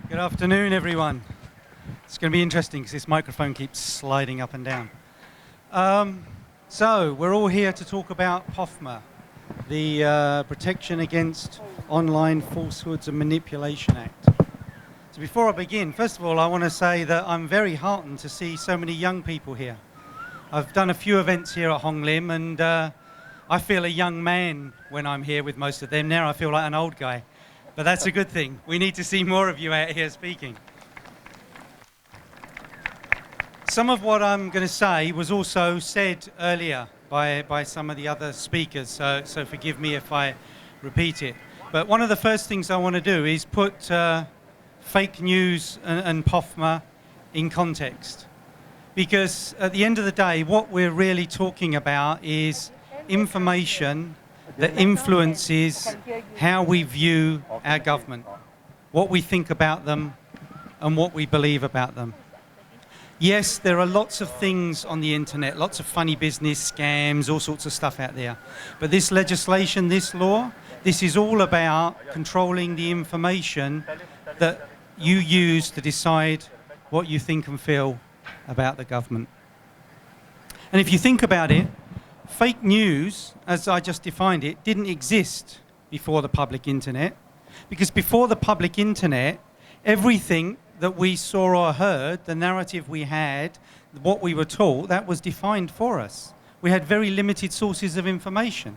Good afternoon, everyone. It's going to be interesting because this microphone keeps sliding up and down. So we're all here to talk about POFMA, the Protection Against Online Falsehoods and Manipulation Act. So before I begin, first of all, I want to say that I'm very heartened to see so many young people here. I've done a few events here at Hong Lim, and I feel a young man when I'm here with most of them. Now I feel like an old guy. But that's a good thing. We need to see more of you out here speaking. Some of what I'm going to say was also said earlier by some of the other speakers, so forgive me if I repeat it. But one of the first things I want to do is put fake news and POFMA in context. Because at the end of the day, what we're really talking about is information that influences how we view our government, what we think about them, and what we believe about them. Yes, there are lots of things on the internet, lots of funny business, scams, all sorts of stuff out there. But this legislation, this law, this is all about controlling the information that you use to decide what you think and feel about the government. And if you think about it, fake news, as I just defined it, didn't exist before the public internet. Because before the public internet, everything that we saw or heard, the narrative we had, what we were taught, that was defined for us. We had very limited sources of information.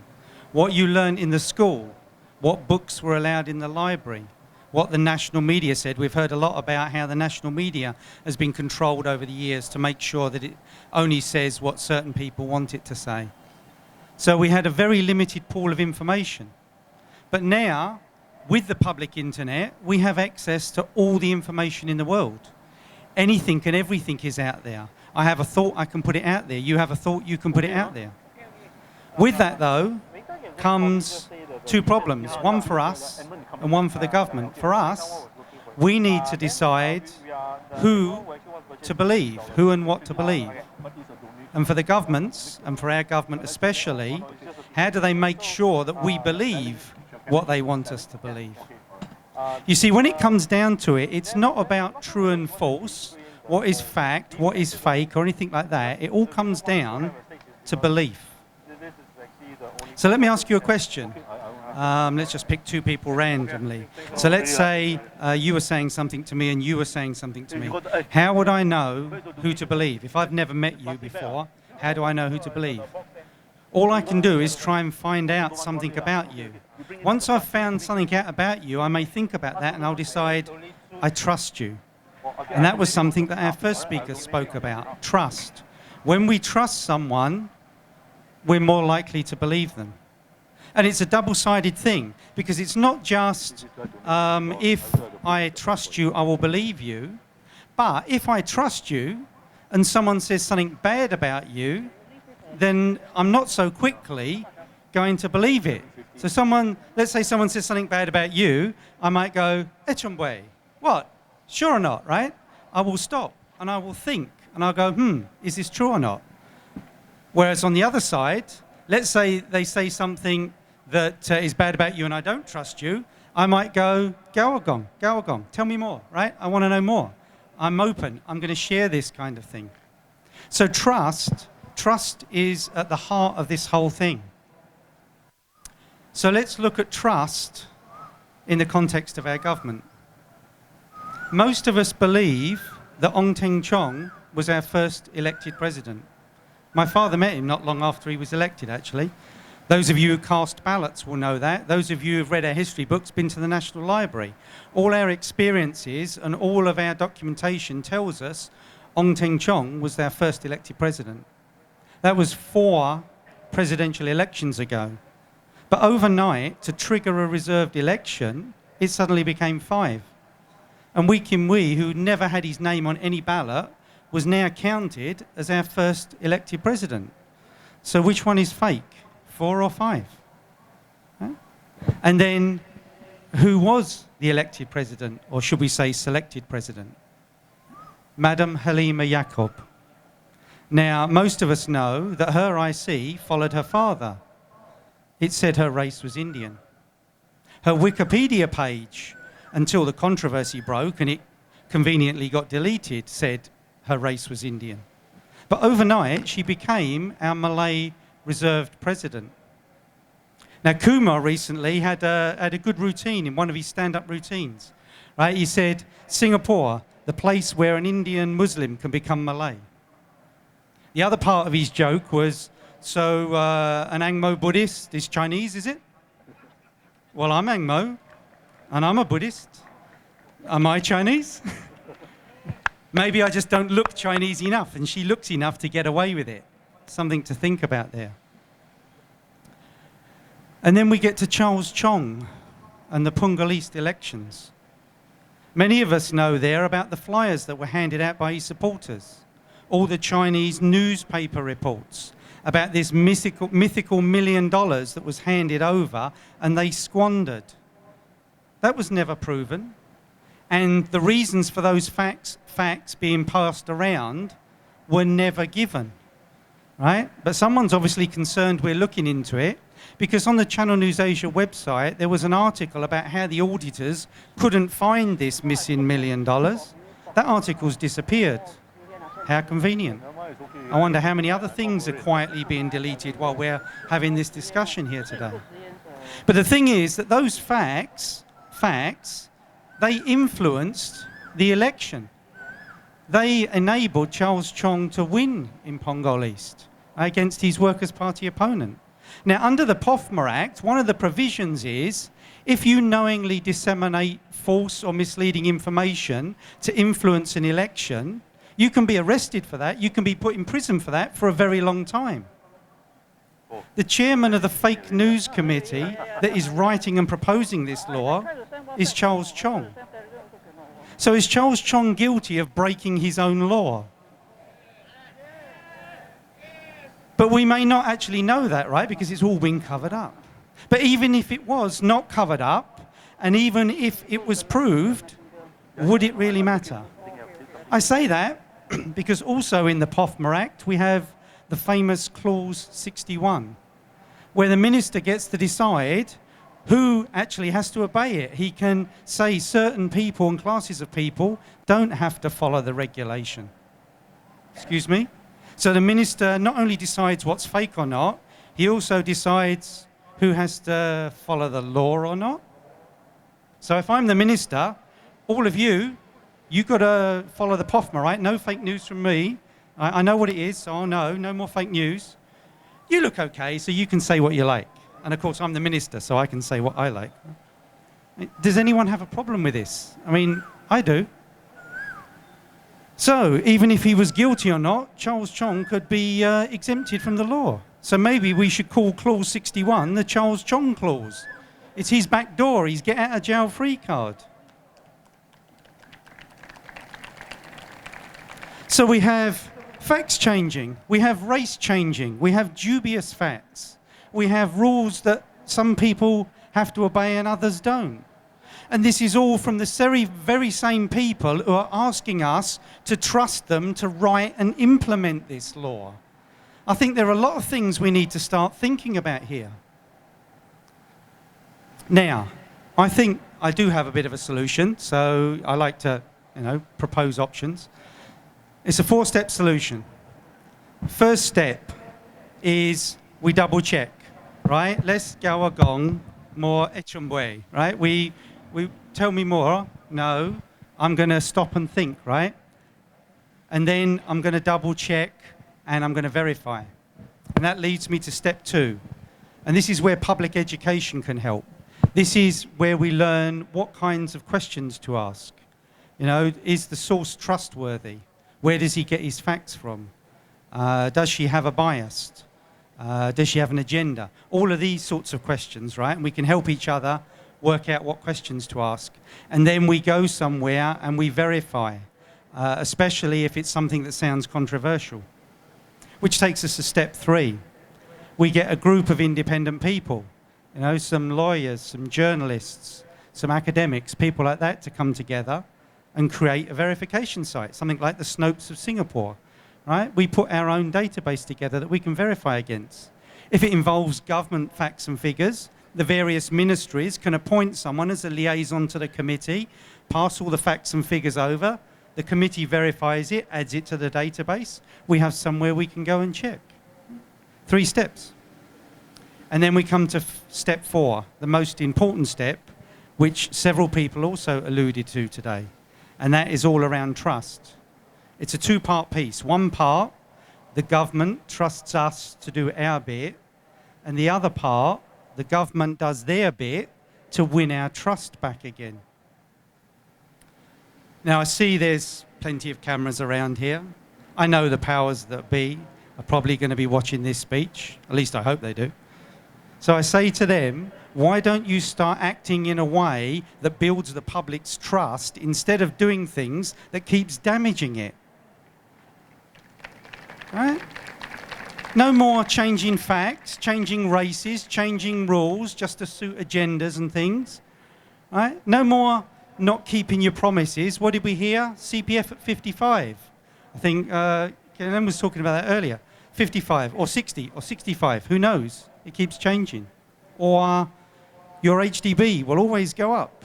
What you learned in the school, what books were allowed in the library, what the national media said. We've heard a lot about how the national media has been controlled over the years to make sure that it only says what certain people want it to say. So we had a very limited pool of information. But now, with the public internet, we have access to all the information in the world. Anything and everything is out there. I have a thought, I can put it out there. You have a thought, you can put it out there. With that, though, comes two problems, one for us and one for the government. For us, we need to decide who to believe, who and what to believe. And for the governments, and for our government especially, how do they make sure that we believe what they want us to believe? You see, when it comes down to it, it's not about true and false, what is fact, what is fake, or anything like that. It all comes down to belief. So let me ask you a question. Let's just pick two people randomly. So let's say you were saying something to me and you were saying something to me. How would I know who to believe? If I've never met you before, how do I know who to believe? All I can do is try and find out something about you. Once I've found something out about you, I may think about that and I'll decide, I trust you. And that was something that our first speaker spoke about, trust. When we trust someone, we're more likely to believe them. And it's a double-sided thing, because it's not just if I trust you, I will believe you. But if I trust you and someone says something bad about you, then I'm not so quickly going to believe it. So let's say someone says something bad about you, I might go, Echambwe, what? Sure or not, right? I will stop and I will think and I'll go, is this true or not? Whereas on the other side, let's say they say something that is bad about you and I don't trust you, I might go, Gawagong, tell me more, right? I want to know more. I'm open. I'm going to share this kind of thing. So trust is at the heart of this whole thing. So let's look at trust in the context of our government. Most of us believe that Ong Teng Cheong was our first elected president. My father met him not long after he was elected, actually. Those of you who cast ballots will know that. Those of you who have read our history books, been to the National Library. All our experiences and all of our documentation tells us Ong Teng Cheong was our first elected president. That was 4 presidential elections ago. But overnight, to trigger a reserved election, it suddenly became 5. And Wee Kim Wee, who never had his name on any ballot, was now counted as our first elected president. So which one is fake? 4 or 5? Huh? And then, who was the elected president, or should we say selected president? Madam Halima Yacob. Now, most of us know that her IC followed her father. It said her race was Indian. Her Wikipedia page until the controversy broke and it conveniently got deleted, said her race was Indian. But overnight, she became our Malay reserved president. Now, Kumar recently had a good routine in one of his stand-up routines. Right? He said, Singapore, the place where an Indian Muslim can become Malay. The other part of his joke was, so an Angmo Buddhist is Chinese, is it? Well, I'm Angmo, and I'm a Buddhist. Am I Chinese? Maybe I just don't look Chinese enough, and she looks enough to get away with it. Something to think about there. And then we get to Charles Chong and the Punggol East elections. Many of us know there about the flyers that were handed out by his supporters, all the Chinese newspaper reports about this mythical $1 million that was handed over and they squandered. That was never proven. And the reasons for those facts being passed around were never given, right? But someone's obviously concerned we're looking into it, because on the Channel News Asia website, there was an article about how the auditors couldn't find this missing $1 million. That article's disappeared. How convenient. I wonder how many other things are quietly being deleted while we're having this discussion here today. But the thing is that those facts, they influenced the election. They enabled Charles Chong to win in Punggol East against his Workers' Party opponent. Now, under the POFMA Act, one of the provisions is if you knowingly disseminate false or misleading information to influence an election, you can be arrested for that. You can be put in prison for that for a very long time. The chairman of the Fake News Committee that is writing and proposing this law is Charles Chong. So is Charles Chong guilty of breaking his own law? But we may not actually know that, right? Because it's all been covered up. But even if it was not covered up, and even if it was proved, would it really matter? I say that because also in the POFMA Act, we have the famous Clause 61, where the minister gets to decide who actually has to obey it. He can say certain people and classes of people don't have to follow the regulation. Excuse me? So the minister not only decides what's fake or not, he also decides who has to follow the law or not. So if I'm the minister, all of you got to follow the POFMA, right? No fake news from me. I know what it is, so I'll know. No more fake news. You look okay, so you can say what you like. And of course, I'm the minister, so I can say what I like. Does anyone have a problem with this? I mean, I do. So, even if he was guilty or not, Charles Chong could be exempted from the law. So maybe we should call Clause 61 the Charles Chong Clause. It's his back door, his get out of jail free card. So we have facts changing, we have race changing, we have dubious facts, we have rules that some people have to obey and others don't. And this is all from the very same people who are asking us to trust them to write and implement this law. I think there are a lot of things we need to start thinking about here. Now, I think I do have a bit of a solution, so I like to, propose options. It's a 4-step solution. First step is we double check, right? Let's go agong more echumbwe, right? We tell me more. No, I'm going to stop and think, right? And then I'm going to double check and I'm going to verify. And that leads me to step 2. And this is where public education can help. This is where we learn what kinds of questions to ask. Is the source trustworthy? Where does he get his facts from? Does she have a bias? Does she have an agenda? All of these sorts of questions, right? And we can help each other work out what questions to ask. And then we go somewhere and we verify, especially if it's something that sounds controversial. Which takes us to step 3. We get a group of independent people, some lawyers, some journalists, some academics, people like that to come together and create a verification site, something like the Snopes of Singapore, right? We put our own database together that we can verify against. If it involves government facts and figures, the various ministries can appoint someone as a liaison to the committee, pass all the facts and figures over, the committee verifies it, adds it to the database, we have somewhere we can go and check. 3 steps. And then we come to step 4, the most important step, which several people also alluded to today, and that is all around trust. It's a 2-part piece. One part, the government trusts us to do our bit, and the other part, the government does their bit to win our trust back again. Now, I see there's plenty of cameras around here. I know the powers that be are probably going to be watching this speech. At least I hope they do. So I say to them, why don't you start acting in a way that builds the public's trust instead of doing things that keeps damaging it? Right? No more changing facts, changing races, changing rules just to suit agendas and things. Right? No more not keeping your promises. What did we hear? CPF at 55. I think Ken was talking about that earlier. 55 or 60 or 65, who knows? It keeps changing. Or your HDB will always go up.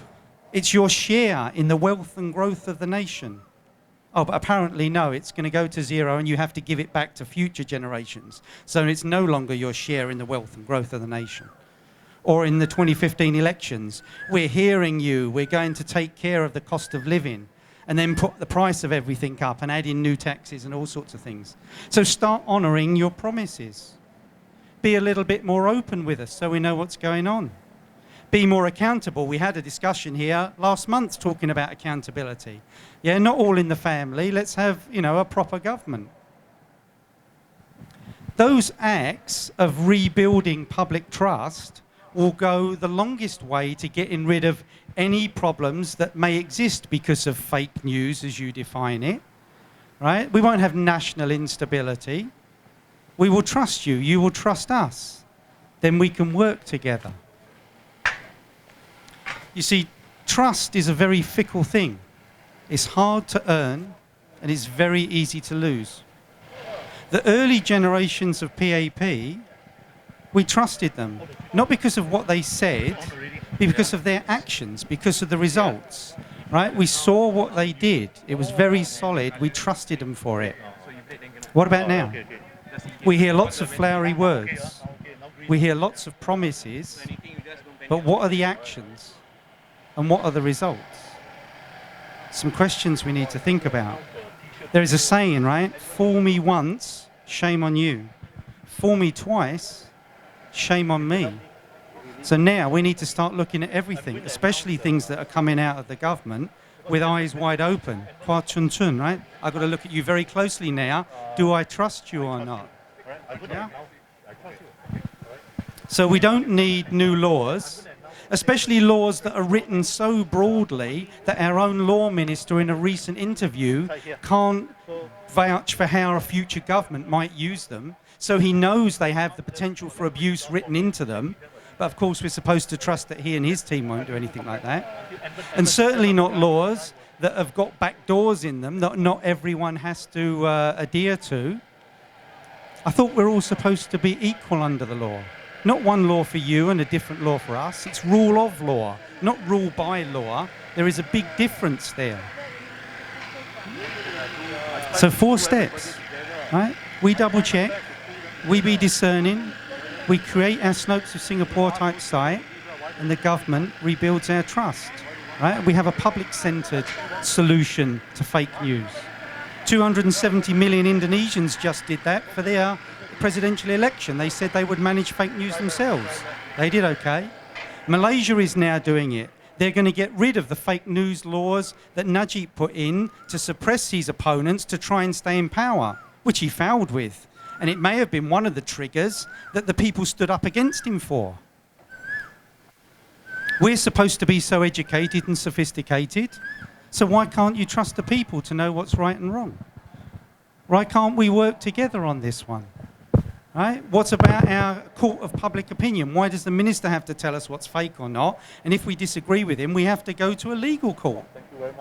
It's your share in the wealth and growth of the nation. Oh, but apparently no, it's going to go to 0 and you have to give it back to future generations. So it's no longer your share in the wealth and growth of the nation. Or in the 2015 elections, we're hearing you, we're going to take care of the cost of living, and then put the price of everything up and add in new taxes and all sorts of things. So start honouring your promises. Be a little bit more open with us so we know what's going on. Be more accountable. We had a discussion here last month talking about accountability. Yeah, not all in the family. Let's have, a proper government. Those acts of rebuilding public trust will go the longest way to getting rid of any problems that may exist because of fake news, as you define it. Right? We won't have national instability. We will trust you. You will trust us. Then we can work together. You see, trust is a very fickle thing. It's hard to earn, and it's very easy to lose. The early generations of PAP, we trusted them, not because of what they said, but because of their actions, because of the results. Right? We saw what they did. It was very solid. We trusted them for it. What about now? We hear lots of flowery words. We hear lots of promises, but what are the actions? And what are the results? Some questions we need to think about. There is a saying, right? Fool me once, shame on you. Fool me twice, shame on me. So now we need to start looking at everything, especially things that are coming out of the government, with eyes wide open. Kwa chun chun, right? I've got to look at you very closely now. Do I trust you or not? Yeah? So we don't need new laws, especially laws that are written so broadly that our own law minister in a recent interview can't vouch for how a future government might use them. So he knows they have the potential for abuse written into them. But of course, we're supposed to trust that he and his team won't do anything like that. And certainly not laws that have got back doors in them that not everyone has to adhere to. I thought we're all supposed to be equal under the law. Not one law for you and a different law for us. It's rule of law, not rule by law. There is a big difference there. So 4 steps, right? We double check, we be discerning, we create our Snopes of Singapore type site, and the government rebuilds our trust, right? We have a public-centred solution to fake news. 270 million Indonesians just did that for their presidential election. They said they would manage fake news themselves. They did okay. Malaysia is now doing it. They're going to get rid of the fake news laws that Najib put in to suppress his opponents to try and stay in power, which he failed with. And it may have been one of the triggers that the people stood up against him for. We're supposed to be so educated and sophisticated, so why can't you trust the people to know what's right and wrong? Why can't we work together on this one? Right? What about our court of public opinion? Why does the minister have to tell us what's fake or not? And if we disagree with him, we have to go to a legal court. Thank you very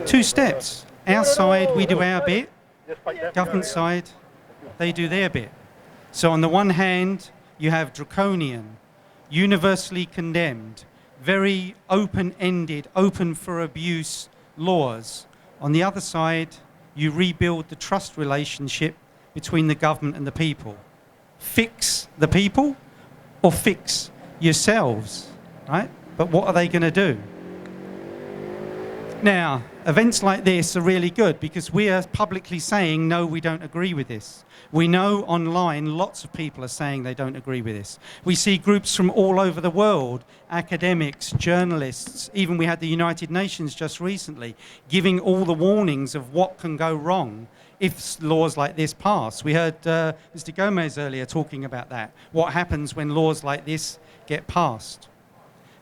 much. 2 steps. Our side, we do our bit. Government side, they do their bit. So on the one hand, you have draconian, universally condemned, very open-ended, open for abuse laws. On the other side, you rebuild the trust relationship between the government and the people. Fix the people or fix yourselves, right? But what are they going to do? Now, events like this are really good because we are publicly saying, no, we don't agree with this. We know online lots of people are saying they don't agree with this. We see groups from all over the world, academics, journalists, even we had the United Nations just recently, giving all the warnings of what can go wrong if laws like this pass. We heard Mr. Gomez earlier talking about that. What happens when laws like this get passed?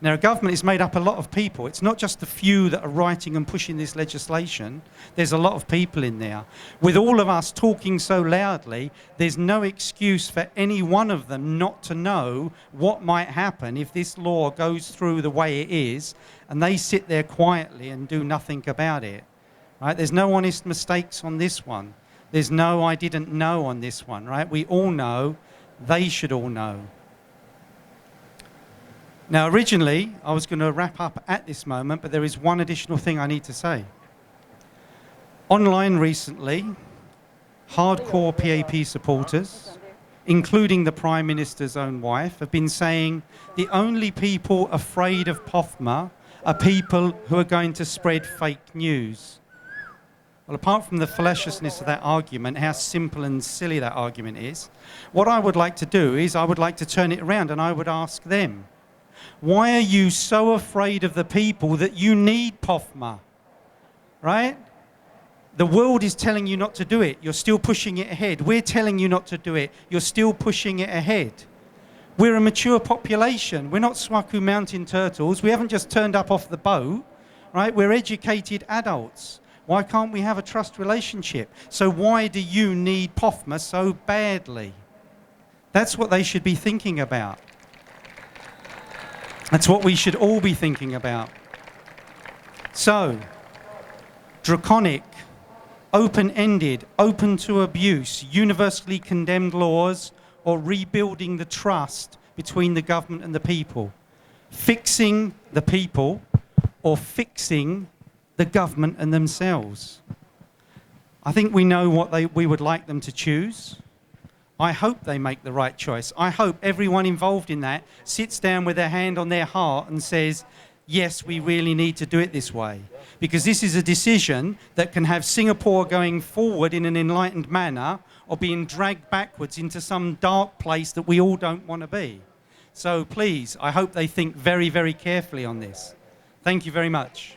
Now, a government is made up of a lot of people. It's not just the few that are writing and pushing this legislation. There's a lot of people in there. With all of us talking so loudly, there's no excuse for any one of them not to know what might happen if this law goes through the way it is, and they sit there quietly and do nothing about it. Right? There's no honest mistakes on this one. There's no I didn't know on this one, right? We all know. They should all know. Now, originally, I was going to wrap up at this moment, but there is one additional thing I need to say. Online recently, hardcore PAP supporters, including the Prime Minister's own wife, have been saying the only people afraid of POFMA are people who are going to spread fake news. Well, apart from the fallaciousness of that argument, how simple and silly that argument is, what I would like to do is I would like to turn it around and I would ask them, why are you so afraid of the people that you need POFMA? Right? The world is telling you not to do it. You're still pushing it ahead. We're telling you not to do it. You're still pushing it ahead. We're a mature population. We're not Swaku mountain turtles. We haven't just turned up off the boat. Right? We're educated adults. Why can't we have a trust relationship? So why do you need POFMA so badly? That's what they should be thinking about. That's what we should all be thinking about. So, draconic, open-ended, open to abuse, universally condemned laws, or rebuilding the trust between the government and the people. Fixing the people or fixing the government and themselves. I think we know what we would like them to choose. I hope they make the right choice. I hope everyone involved in that sits down with their hand on their heart and says, yes, we really need to do it this way. Because this is a decision that can have Singapore going forward in an enlightened manner or being dragged backwards into some dark place that we all don't want to be. So please, I hope they think very, very carefully on this. Thank you very much.